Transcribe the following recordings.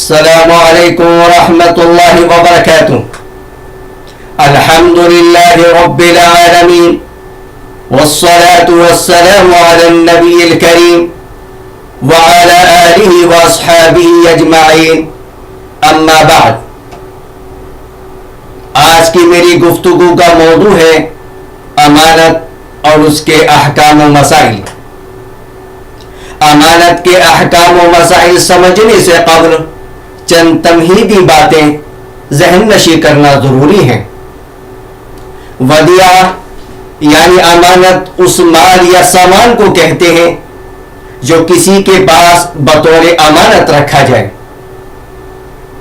السلام علیکم ورحمۃ اللہ وبرکاتہ. الحمد للہ رب العالمین والصلاة والسلام علی النبی الکریم وعلی آلہ واصحابہ اجمعین. اما بعد، آج کی میری گفتگو کا موضوع ہے امانت اور اس کے احکام و مسائل. امانت کے احکام و مسائل سمجھنے سے قبل چند تمہیدی باتیں ذہن نشی کرنا ضروری ہیں. ودیعہ یعنی امانت اس مال یا سامان کو کہتے ہیں جو کسی کے پاس بطور امانت رکھا جائے.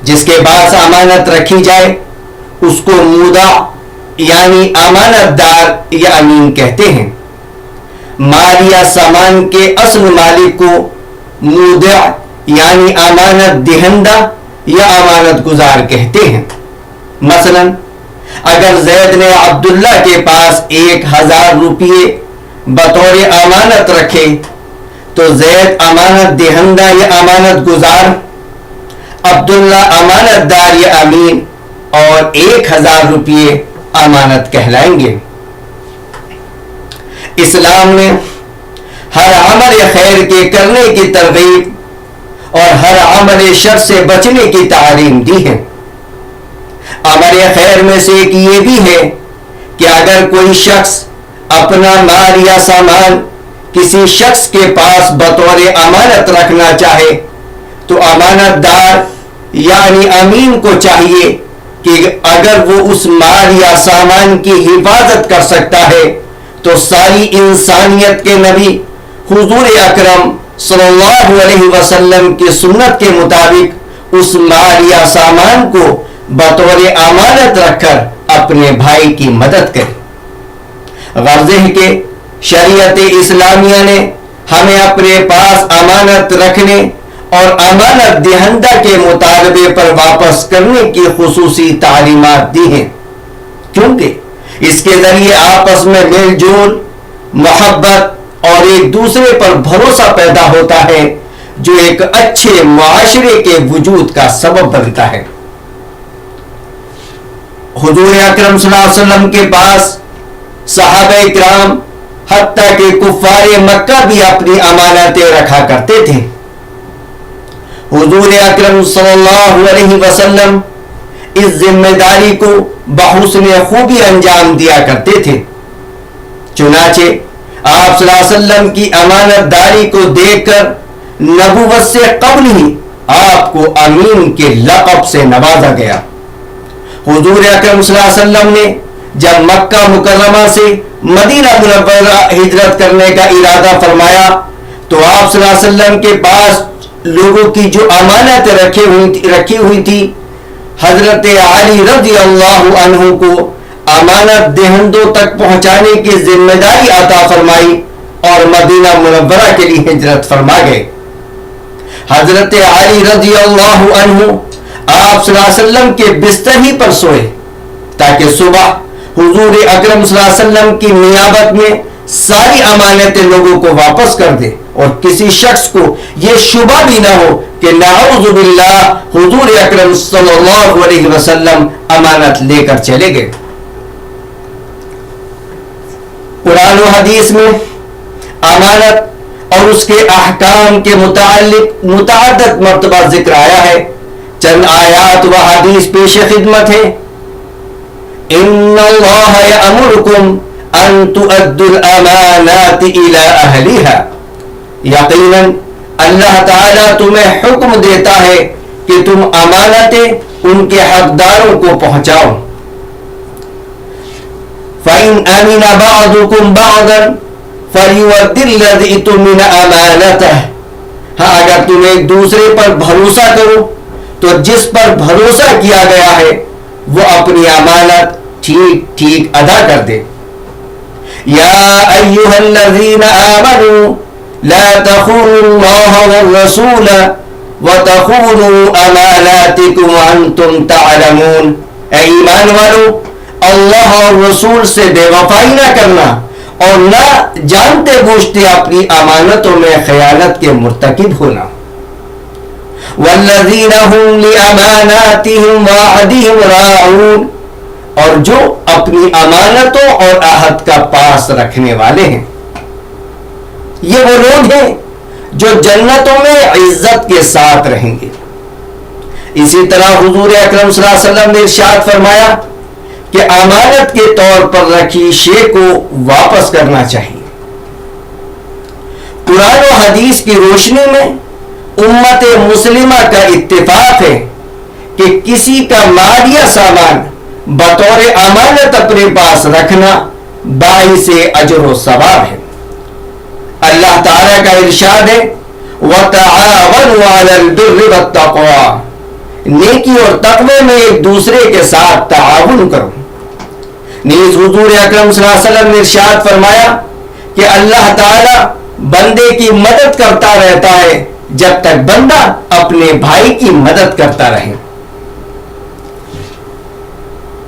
جس کے پاس امانت رکھی جائے اس کو مودع یعنی امانت دار یا امین کہتے ہیں. مال یا سامان کے اصل مالک کو مودع یعنی امانت دہندہ یا امانت گزار کہتے ہیں. مثلا اگر زید نے عبداللہ کے پاس 1000 روپے بطور امانت رکھے تو زید امانت دہندہ یا امانت گزار، عبداللہ امانت دار یا امین اور 1000 روپے امانت کہلائیں گے. اسلام نے ہر عمل خیر کے کرنے کی ترغیب اور ہر عمل شر سے بچنے کی تعلیم دی ہے. عمل خیر میں سے ایک یہ بھی ہے کہ اگر کوئی شخص اپنا مال یا سامان کسی شخص کے پاس بطور امانت رکھنا چاہے تو امانت دار یعنی امین کو چاہیے کہ اگر وہ اس مال یا سامان کی حفاظت کر سکتا ہے تو ساری انسانیت کے نبی حضور اکرم صلی اللہ علیہ وسلم کی سنت کے مطابق اس مال یا سامان کو بطور امانت رکھ کر اپنے بھائی کی مدد کرے. غرض ہے کہ شریعت اسلامیہ نے ہمیں اپنے پاس امانت رکھنے اور امانت دہندہ کے مطالبے پر واپس کرنے کی خصوصی تعلیمات دی ہیں، کیونکہ اس کے ذریعے آپس میں میل جول، محبت اور ایک دوسرے پر بھروسہ پیدا ہوتا ہے جو ایک اچھے معاشرے کے وجود کا سبب بنتا ہے. حضور اکرم صلی اللہ علیہ وسلم کے پاس صحابہ کرام حتیٰ کہ کفار مکہ بھی اپنی امانتیں رکھا کرتے تھے. حضور اکرم صلی اللہ علیہ وسلم اس ذمہ داری کو بحسن خوبی انجام دیا کرتے تھے. چنانچہ آپ صلی اللہ علیہ وسلم کی امانت داری کو دیکھ کر نبوت سے قبل ہی آپ کو امین کے لقب سے نوازا گیا. حضور اکرم صلی اللہ علیہ وسلم نے جب مکہ مکرمہ سے مدینہ منورہ ہجرت کرنے کا ارادہ فرمایا تو آپ صلی اللہ علیہ وسلم کے پاس لوگوں کی جو امانت رکھی ہوئی تھی، حضرت علی رضی اللہ عنہ کو امانت دہندوں تک پہنچانے کی ذمہ داری عطا فرمائی اور مدینہ منورہ کے لیے ہجرت فرما گئے. حضرت علی رضی اللہ عنہ آپ صلی اللہ علیہ وسلم کے بستر ہی پر سوئے تاکہ صبح حضور اکرم صلی اللہ علیہ وسلم کی نیابت میں ساری امانتیں لوگوں کو واپس کر دے اور کسی شخص کو یہ شبہ بھی نہ ہو کہ نعوذ باللہ حضور اکرم صلی اللہ علیہ وسلم امانت لے کر چلے گئے. قرآن و حدیث میں امانت اور اس کے احکام کے متعلق متعدد مرتبہ ذکر آیا ہے. چند آیات و حدیث پیش خدمت ہے. ان اللہ یأمرکم ان تؤدوا الامانات الى اہلها، یقیناً اللہ تعالیٰ تمہیں حکم دیتا ہے کہ تم امانتیں ان کے حقداروں کو پہنچاؤ. فَإِنْ آمِنَ بَعْضُكُمْ بَعْضًا فَلْيُؤَدِّ الَّذِي اؤْتُمِنَ أَمَانَتَهُ، ہاں اگر تم ایک دوسرے پر بھروسہ کرو تو جس پر بھروسہ کیا گیا ہے وہ اپنی امانت ٹھیک ٹھیک ادا کر دے. یا ایھا الذین آمنوا لا تخونوا اللہ والرسول وتخونوا اماناتکم وانتم تعلمون، اے ایمان والو اللہ اور رسول سے بے وفائی نہ کرنا اور نہ جانتے بوجھتے اپنی امانتوں میں خیانت کے مرتکب ہونا. والذین هم لأماناتهم وعہدهم راعون، اور جو اپنی امانتوں اور عہد کا پاس رکھنے والے ہیں. یہ وہ لوگ ہیں جو جنتوں میں عزت کے ساتھ رہیں گے. اسی طرح حضور اکرم صلی اللہ علیہ وسلم نے ارشاد فرمایا کہ امانت کے طور پر رکھی شے کو واپس کرنا چاہیے. قرآن و حدیث کی روشنی میں امت مسلمہ کا اتفاق ہے کہ کسی کا مال یا سامان بطور امانت اپنے پاس رکھنا باعث اجر و ثواب ہے. اللہ تعالیٰ کا ارشاد ہے وَتَعَاوَنُوا عَلَى الْبِرِّ وَالتَّقْوَىٰ، نیکی اور تقوی میں ایک دوسرے کے ساتھ تعاون کرو. نیز حضور اکرم صلی اللہ علیہ وسلم نے ارشاد فرمایا کہ اللہ تعالیٰ بندے کی مدد کرتا رہتا ہے جب تک بندہ اپنے بھائی کی مدد کرتا رہے.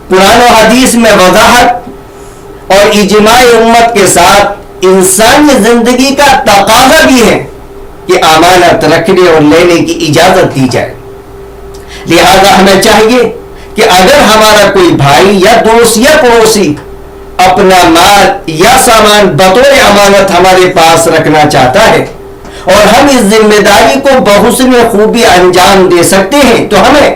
قرآن و حدیث میں وضاحت اور اجماع امت کے ساتھ انسانی زندگی کا تقاضا بھی ہے کہ امانت رکھنے اور لینے کی اجازت دی جائے. لہذا ہمیں چاہیے کہ اگر ہمارا کوئی بھائی یا دوست یا پڑوسی اپنا مال یا سامان بطور امانت ہمارے پاس رکھنا چاہتا ہے اور ہم اس ذمہ داری کو بحسن خوبی انجام دے سکتے ہیں تو ہمیں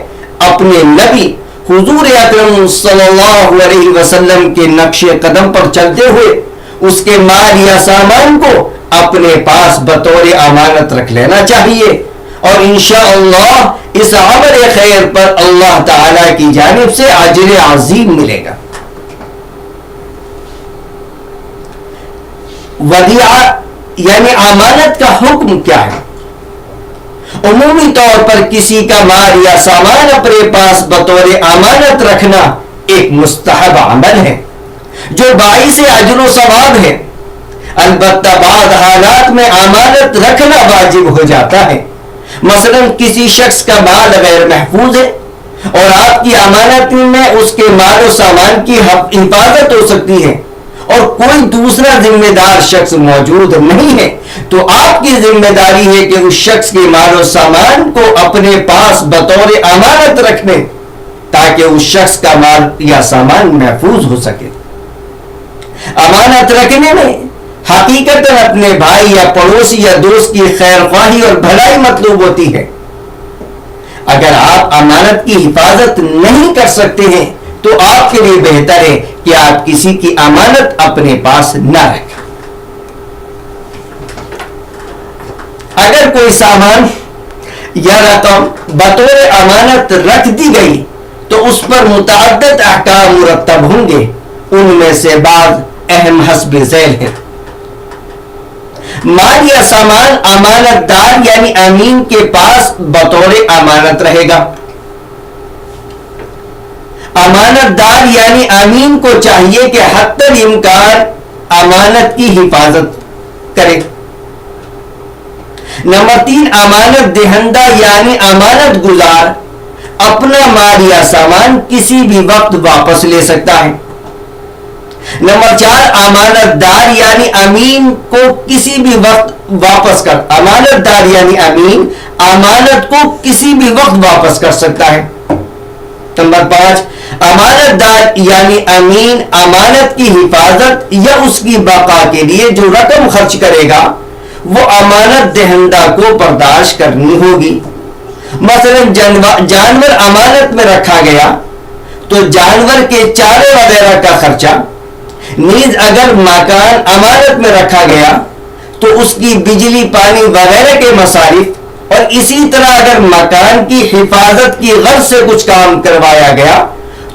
اپنے نبی حضور اکرم صلی اللہ علیہ وسلم کے نقش قدم پر چلتے ہوئے اس کے مال یا سامان کو اپنے پاس بطور امانت رکھ لینا چاہیے، اور انشاءاللہ اس عمل خیر پر اللہ تعالی کی جانب سے اجر عظیم ملے گا. ودیعہ یعنی امانت کا حکم کیا ہے؟ عمومی طور پر کسی کا مال یا سامان اپنے پاس بطور امانت رکھنا ایک مستحب عمل ہے جو باعث اجر و ثواب ہے. البتہ بعض حالات میں امانت رکھنا واجب ہو جاتا ہے. مثلا کسی شخص کا مال غیر محفوظ ہے اور آپ کی امانت میں اس کے مال و سامان کی حفاظت ہو سکتی ہے اور کوئی دوسرا ذمہ دار شخص موجود نہیں ہے، تو آپ کی ذمہ داری ہے کہ اس شخص کے مال و سامان کو اپنے پاس بطور امانت رکھیں تاکہ اس شخص کا مال یا سامان محفوظ ہو سکے. امانت رکھنے میں حقیقت اپنے بھائی یا پڑوسی یا دوست کی خیر خواہی اور بھلائی مطلوب ہوتی ہے. اگر آپ امانت کی حفاظت نہیں کر سکتے ہیں تو آپ کے لیے بہتر ہے کہ آپ کسی کی امانت اپنے پاس نہ رکھیں. اگر کوئی سامان یا رقم بطور امانت رکھ دی گئی تو اس پر متعدد احکام مرتب ہوں گے. ان میں سے بعض اہم حسب ذیل ہیں. مال یا سامان امانت دار یعنی امین کے پاس بطور امانت رہے گا. امانت دار یعنی امین کو چاہیے کہ حتی الامکان امانت کی حفاظت کرے. نمبر 3، امانت دہندہ یعنی امانت گزار اپنا مال یا سامان کسی بھی وقت واپس لے سکتا ہے. نمبر 4، امانت دار یعنی امین کو کسی بھی وقت واپس کر امانت دار یعنی امین امانت کو کسی بھی وقت واپس کر سکتا ہے. نمبر 5، امانت دار یعنی امین امانت کی حفاظت یا اس کی بقا کے لیے جو رقم خرچ کرے گا وہ امانت دہندہ کو برداشت کرنی ہوگی. مثلا جانور امانت میں رکھا گیا تو جانور کے چارے وغیرہ کا خرچہ، نیز اگر مکان امانت میں رکھا گیا تو اس کی بجلی پانی وغیرہ کے مصارف، اور اسی طرح اگر مکان کی حفاظت کی غرض سے کچھ کام کروایا گیا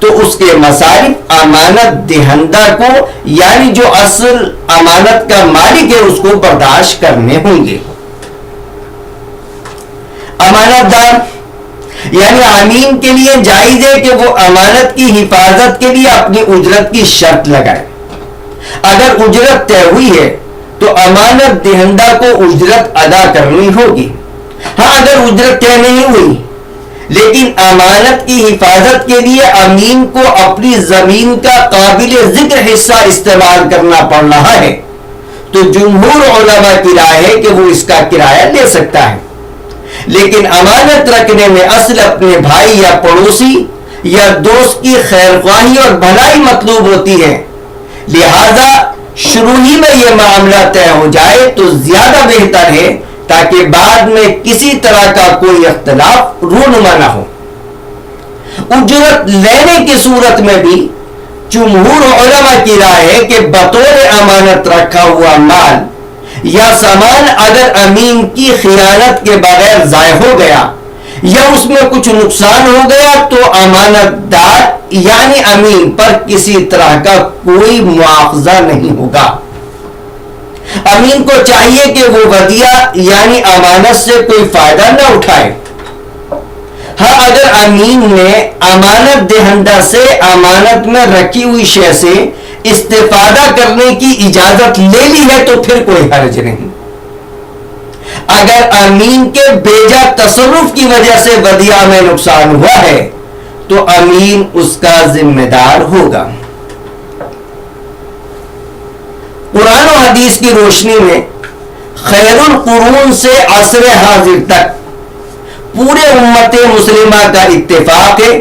تو اس کے مصارف امانت دہندہ کو یعنی جو اصل امانت کا مالک ہے اس کو برداشت کرنے ہوں گے. امانت دار یعنی امین کے لیے جائز ہے کہ وہ امانت کی حفاظت کے لیے اپنی اجرت کی شرط لگائے. اگر اجرت طے ہوئی ہے تو امانت دہندہ کو اجرت ادا کرنی ہوگی. ہاں اگر اجرت طے نہیں ہوئی لیکن امانت کی حفاظت کے لیے امین کو اپنی زمین کا قابل ذکر حصہ استعمال کرنا پڑ رہا ہے تو جمہور علماء کی رائے ہے کہ وہ اس کا کرایہ لے سکتا ہے. لیکن امانت رکھنے میں اصل اپنے بھائی یا پڑوسی یا دوست کی خیر خواہی اور بھلائی مطلوب ہوتی ہے، لہذا شروع ہی میں یہ معاملہ طے ہو جائے تو زیادہ بہتر ہے، تاکہ بعد میں کسی طرح کا کوئی اختلاف رونما نہ ہو۔ اجرت لینے کی صورت میں بھی جمہور علماء کی رائے ہے کہ بطور امانت رکھا ہوا مال یا سامان اگر امین کی خیانت کے بغیر ضائع ہو گیا یا اس میں کچھ نقصان ہو گیا تو امانت دار یعنی امین پر کسی طرح کا کوئی مواخذہ نہیں ہوگا۔ امین کو چاہیے کہ وہ ودیعہ یعنی امانت سے کوئی فائدہ نہ اٹھائے۔ ہاں اگر امین نے امانت دہندہ سے امانت میں رکھی ہوئی شے سے استفادہ کرنے کی اجازت لے لی ہے تو پھر کوئی حرج نہیں۔ اگر امین کے بیجا تصرف کی وجہ سے ودیعہ میں نقصان ہوا ہے تو امین اس کا ذمہ دار ہوگا۔ قرآن و حدیث کی روشنی میں خیر القرون سے عصر حاضر تک پورے امت مسلمہ کا اتفاق ہے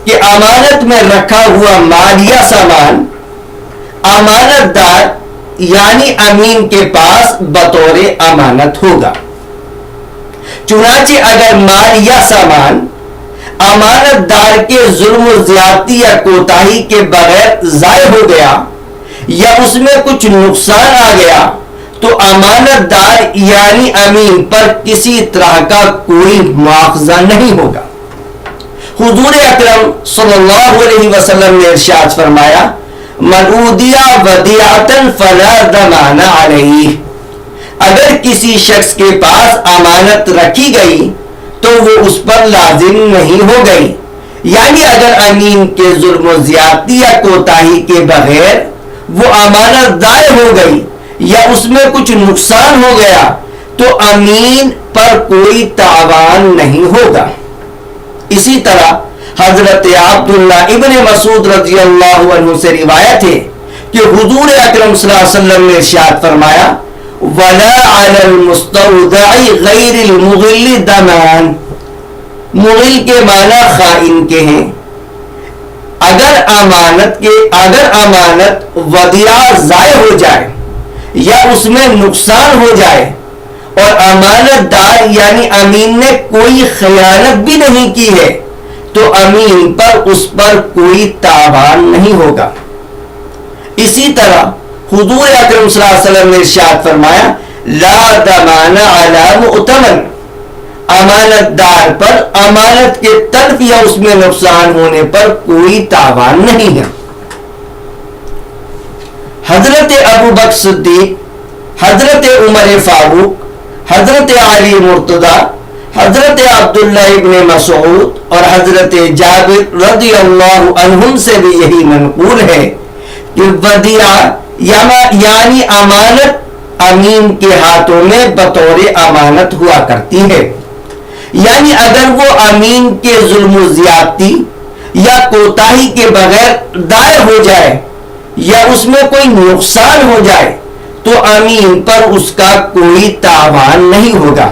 کہ امانت میں رکھا ہوا مال یا سامان امانت دار یعنی امین کے پاس بطور امانت ہوگا۔ چنانچہ اگر مال یا سامان امانت دار کے ظلم و زیادتی یا کوتاہی کے بغیر ضائع ہو گیا یا اس میں کچھ نقصان آ گیا تو امانت دار یعنی امین پر کسی طرح کا کوئی مواخذہ نہیں ہوگا۔ حضور اکرم صلی اللہ علیہ وسلم نے ارشاد فرمایا، من اودیع ودیعۃ فلا ضمان علیہ، اگر کسی شخص کے پاس امانت رکھی گئی تو وہ اس پر لازم نہیں ہو گئی، یعنی اگر امین کے ظلم و زیادتی یا کوتاہی کے بغیر وہ امانت ضائع ہو گئی یا اس میں کچھ نقصان ہو گیا تو امین پر کوئی تاوان نہیں ہوگا۔ اسی طرح حضرت عبداللہ ابن مسعود رضی اللہ عنہ سے روایت ہے کہ حضور اکرم صلی اللہ علیہ وسلم نے ارشاد فرمایا، وَلَا عَلَى الْمُسْتَوْدَعِ غَيْرِ الْمُغِلِّ دَمَانِ، مغل کے معنی خائن کے ہیں۔ اگر امانت ودیعہ ضائع ہو جائے یا اس میں نقصان ہو جائے اور امانت دار یعنی امین نے کوئی خیانت بھی نہیں کی ہے تو امین پر اس پر کوئی تاوان نہیں ہوگا۔ اسی طرح حضور اکرم صلی اللہ علیہ وسلم نے ارشاد فرمایا، لا ضمان علی مؤتمن، امانت دار پر امانت کے تلف یا اس میں نقصان ہونے پر کوئی تاوان نہیں ہے۔ حضرت ابو بکر صدیق، حضرت عمر فاروق، حضرت علی مرتضی، حضرت عبداللہ ابن مسعود اور حضرت جابر رضی اللہ عنہم سے بھی یہی منقول ہے کہ ودیعہ یعنی امانت امین کے ہاتھوں میں بطور امانت ہوا کرتی ہے، یعنی اگر وہ امین کے ظلم و زیادتی یا کوتاہی کے بغیر ضائع ہو جائے یا اس میں کوئی نقصان ہو جائے تو امین پر اس کا کوئی تاوان نہیں ہوگا۔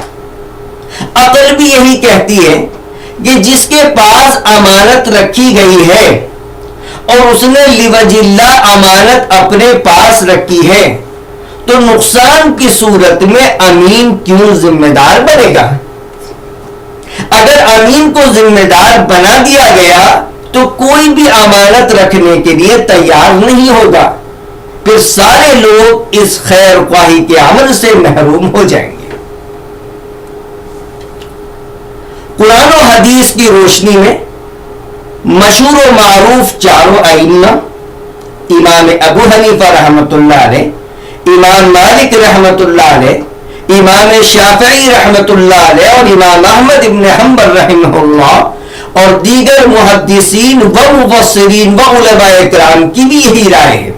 عقل بھی یہی کہتی ہے کہ جس کے پاس امانت رکھی گئی ہے اور اس نے لوجہ اللہ امانت اپنے پاس رکھی ہے تو نقصان کی صورت میں امین کیوں ذمہ دار بنے گا؟ اگر امین کو ذمہ دار بنا دیا گیا تو کوئی بھی امانت رکھنے کے لیے تیار نہیں ہوگا، پھر سارے لوگ اس خیر خواہی کے عمل سے محروم ہو جائیں گے۔ قرآن و حدیث کی روشنی میں مشہور و معروف چاروں ائمہ، امام ابو حنیفہ رحمۃ اللہ علیہ، امام مالک رحمۃ اللہ علیہ، امام شافعی رحمۃ اللہ علیہ اور امام احمد ابن حنبل رحمہ اللہ اور دیگر محدثین و مفسرین و علماء کرام کی بھی یہی رائے ہے۔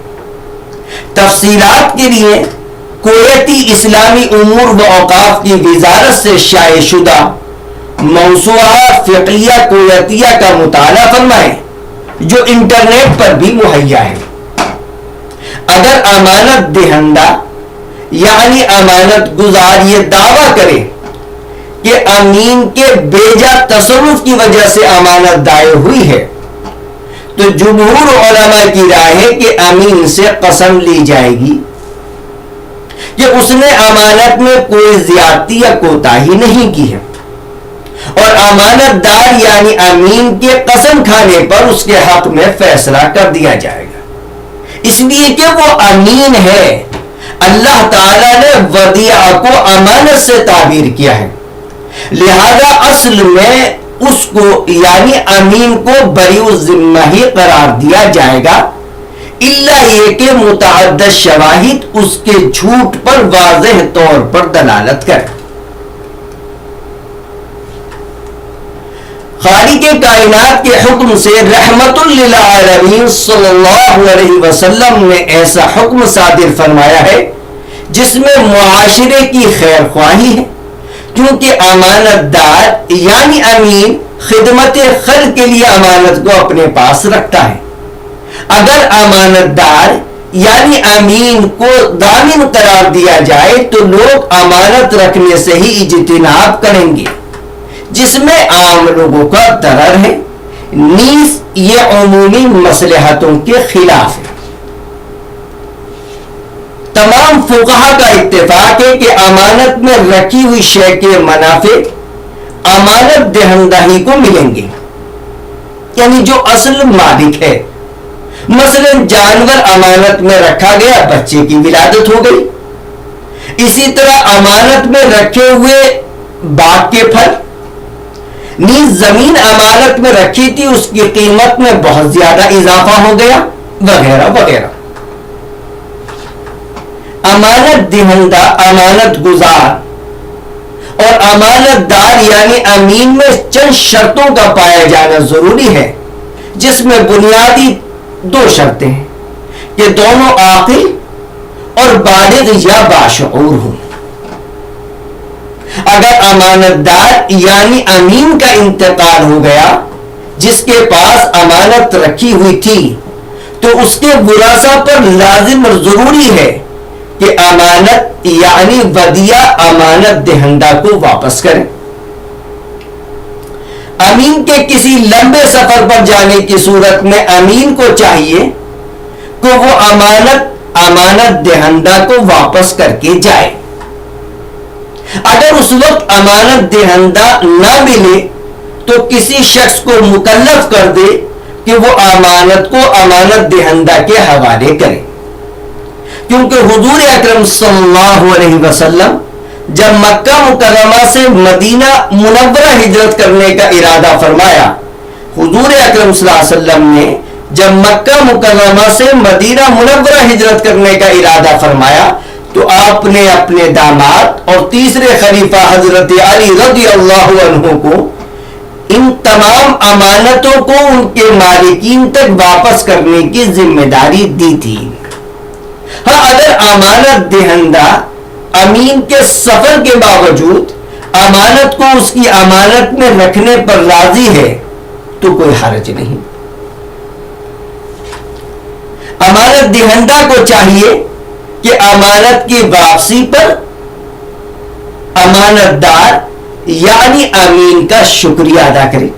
تفصیلات کے لیے کویتی اسلامی امور و اوقاف کی وزارت سے شائع شدہ موسوعہ فقیہ کویتیہ کا مطالعہ فرمائیں جو انٹرنیٹ پر بھی مہیا ہے۔ اگر امانت دہندہ یعنی امانت گزار یہ دعویٰ کرے کہ امین کے بیجا تصرف کی وجہ سے امانت ضائع ہوئی ہے، تو جمہور علماء کی رائے ہے کہ امین سے قسم لی جائے گی کہ اس نے امانت میں کوئی زیادتی یا کوتاہی نہیں کی ہے، اور امانت دار یعنی امین کے قسم کھانے پر اس کے حق میں فیصلہ کر دیا جائے گا، اس لیے کہ وہ امین ہے۔ اللہ تعالیٰ نے ودیعہ کو امانت سے تعبیر کیا ہے، لہذا اصل میں اس کو یعنی امین کو بری الذمہ ہی قرار دیا جائے گا، الا یہ کہ متعدد شواہد اس کے جھوٹ پر واضح طور پر دلالت کرے۔ خالق کائنات کے حکم سے رحمت للعالمین صلی اللہ علیہ وسلم نے ایسا حکم صادر فرمایا ہے جس میں معاشرے کی خیر خواہی ہے، کیونکہ امانت دار یعنی امین خدمت خلق کے لیے امانت کو اپنے پاس رکھتا ہے۔ اگر امانت دار یعنی امین کو ضامن قرار دیا جائے تو لوگ امانت رکھنے سے ہی اجتناب کریں گے، جس میں عام لوگوں کا ضرر ہے، نیز یہ عمومی مصلحتوں کے خلاف ہے۔ تمام فقہا کا اتفاق ہے کہ امانت میں رکھی ہوئی شے کے منافع امانت دہندہ ہی کو ملیں گے، یعنی جو اصل مالک ہے۔ مثلا جانور امانت میں رکھا گیا، بچے کی ولادت ہو گئی۔ اسی طرح امانت میں رکھے ہوئے باغ کے پھل، نیز زمین امانت میں رکھی تھی، اس کی قیمت میں بہت زیادہ اضافہ ہو گیا، وغیرہ وغیرہ۔ امانت دہندہ، امانت گزار اور امانت دار یعنی امین میں چند شرطوں کا پایا جانا ضروری ہے، جس میں بنیادی دو شرطیں ہیں کہ دونوں عاقل اور بالغ یا باشعور ہوں۔ اگر امانت دار یعنی امین کا انتقال ہو گیا جس کے پاس امانت رکھی ہوئی تھی، تو اس کے ورثاء پر لازم اور ضروری ہے کہ امانت یعنی ودیعہ امانت دہندہ کو واپس کرے۔ امین کے کسی لمبے سفر پر جانے کی صورت میں امین کو چاہیے کہ وہ امانت دہندہ کو واپس کر کے جائے۔ اگر اس وقت امانت دہندہ نہ ملے تو کسی شخص کو مکلف کر دے کہ وہ امانت کو امانت دہندہ کے حوالے کرے، کیونکہ حضور اکرم صلی اللہ علیہ وسلم جب مکہ مکرمہ سے مدینہ منورہ ہجرت کرنے کا ارادہ فرمایا، حضور اکرم صلی اللہ علیہ وسلم نے جب مکہ مکرمہ سے مدینہ منورہ ہجرت کرنے کا ارادہ فرمایا تو آپ نے اپنے داماد اور تیسرے خلیفہ حضرت علی رضی اللہ عنہ کو ان تمام امانتوں کو ان کے مالکین تک واپس کرنے کی ذمہ داری دی تھی۔ ہاں، اگر امانت دہندہ امین کے سفر کے باوجود امانت کو اس کی امانت میں رکھنے پر راضی ہے تو کوئی حرج نہیں۔ امانت دہندہ کو چاہیے کہ امانت کی واپسی پر امانت دار یعنی امین کا شکریہ ادا کرے،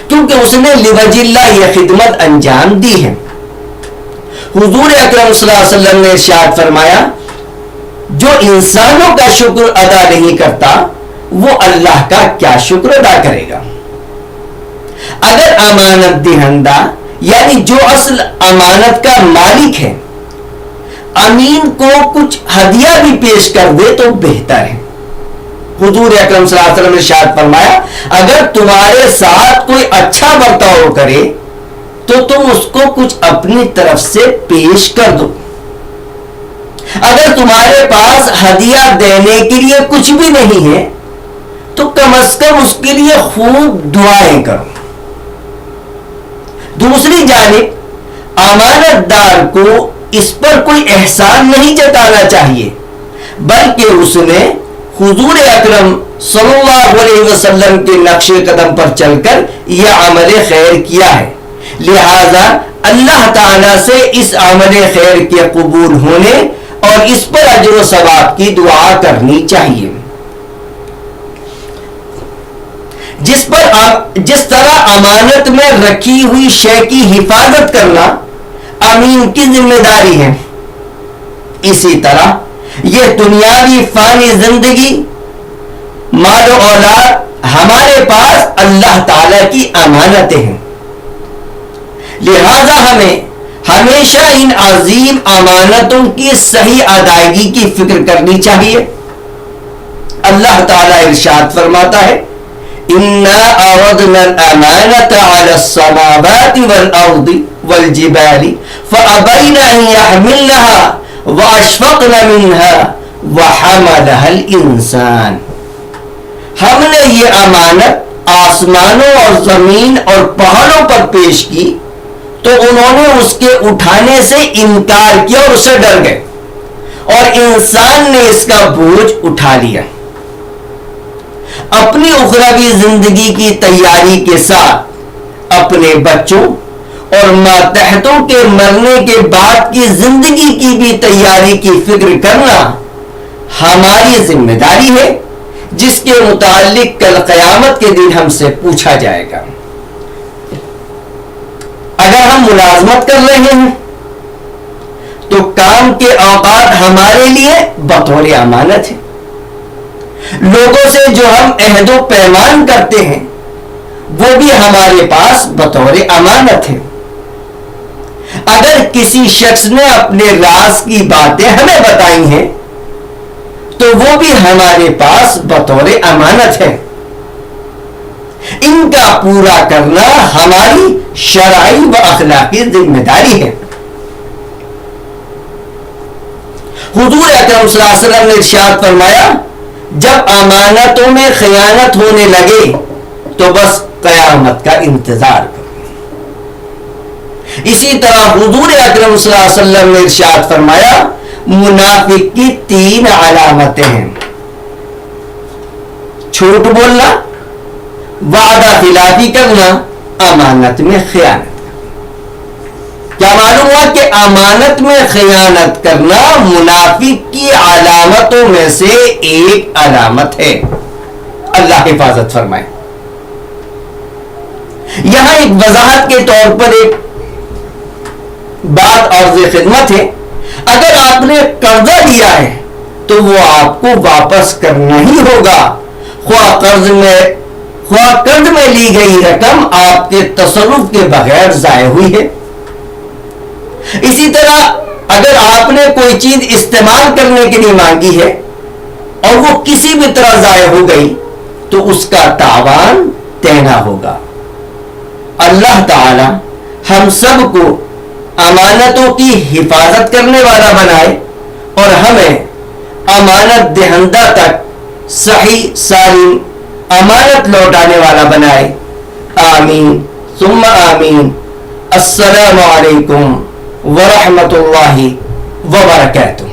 کیونکہ اس نے لوجہ اللہ یہ خدمت انجام دی ہے۔ حضور اکرم صلی اللہ علیہ وسلم نے ارشاد فرمایا، جو انسانوں کا شکر ادا نہیں کرتا وہ اللہ کا کیا شکر ادا کرے گا۔ اگر امانت دہندہ یعنی جو اصل امانت کا مالک ہے امین کو کچھ ہدیہ بھی پیش کر دے تو بہتر ہے۔ حضور اکرم صلی اللہ علیہ وسلم نے ارشاد فرمایا، اگر تمہارے ساتھ کوئی اچھا برتاؤ کرے تو تم اس کو کچھ اپنی طرف سے پیش کر دو۔ اگر تمہارے پاس ہدیہ دینے کے لیے کچھ بھی نہیں ہے تو کم از کم اس کے لیے خوب دعائیں کرو۔ دوسری جانب امانت دار کو اس پر کوئی احسان نہیں جتانا چاہیے، بلکہ اس نے حضور اکرم صلی اللہ علیہ وسلم کے نقش قدم پر چل کر یہ عمل خیر کیا ہے، لہذا اللہ تعالیٰ سے اس عمل خیر کے قبول ہونے اور اس پر اجر و ثواب کی دعا کرنی چاہیے۔ جس طرح امانت میں رکھی ہوئی شے کی حفاظت کرنا امین کی ذمہ داری ہے، اسی طرح یہ دنیاوی فانی زندگی، مال و اولاد ہمارے پاس اللہ تعالی کی امانتیں ہیں، لہذا ہمیں ہمیشہ ان عظیم امانتوں کی صحیح ادائیگی کی فکر کرنی چاہیے۔ اللہ تعالی ارشاد فرماتا ہے اِنَّا عَرَضْنَا الْأَمَانَةَ عَلَى السَّمَاوَاتِ وَالْأَرْضِ وَالْجِبَالِ فَأَبَيْنَ أَن يَحْمِلْنَهَا وَأَشْفَقْنَ مِنْهَا وَحَمَلَهَا الْإِنسَانُ۔ ہم نے یہ امانت آسمانوں اور زمین اور پہاڑوں پر پیش کی تو انہوں نے اس کے اٹھانے سے انکار کیا اور اسے ڈر گئے، اور انسان نے اس کا بوجھ اٹھا لیا۔ اپنی اخروی زندگی کی تیاری کے ساتھ اپنے بچوں اور ماتحتوں کے مرنے کے بعد کی زندگی کی بھی تیاری کی فکر کرنا ہماری ذمہ داری ہے، جس کے متعلق کل قیامت کے دن ہم سے پوچھا جائے گا۔ اگر ہم ملازمت کر رہے ہیں تو کام کے اوقات ہمارے لیے بطور امانت ہے، لوگوں سے جو ہم عہد و پیمان کرتے ہیں وہ بھی ہمارے پاس بطور امانت ہے۔ اگر کسی شخص نے اپنے راز کی باتیں ہمیں بتائی ہیں تو وہ بھی ہمارے پاس بطور امانت ہے، ان کا پورا کرنا ہماری شرعی و اخلاقی ذمہ داری ہے۔ حضور اکرم صلی اللہ علیہ وسلم نے ارشاد فرمایا جب امانتوں میں خیانت ہونے لگے تو بس قیامت کا انتظار کرو۔ اسی طرح حضور اکرم صلی اللہ علیہ وسلم نے ارشاد فرمایا منافق کی 3 علامتیں ہیں: جھوٹ بولنا، وعدہ خلافی کرنا، امانت میں خیانت۔ کیا معلوم ہوا کہ امانت میں خیانت کرنا منافق کی علامتوں میں سے ایک علامت ہے۔ اللہ حفاظت فرمائے۔ یہاں ایک وضاحت کے طور پر ایک بات عرض خدمت ہے، اگر آپ نے قرضہ لیا ہے تو وہ آپ کو واپس کرنا ہی ہوگا، خواہ قرض میں لی گئی رقم آپ کے تصرف کے بغیر ضائع ہوئی ہے۔ اسی طرح اگر آپ نے کوئی چیز استعمال کرنے کے لیے مانگی ہے اور وہ کسی بھی طرح ضائع ہو گئی تو اس کا تاوان دینا ہوگا۔ اللہ تعالی ہم سب کو امانتوں کی حفاظت کرنے والا بنائے اور ہمیں امانت دہندہ تک صحیح سالم امانت لوٹانے والا بنائے۔ آمین ثم آمین۔ السلام علیکم ورحمۃ اللہ وبرکاتہ۔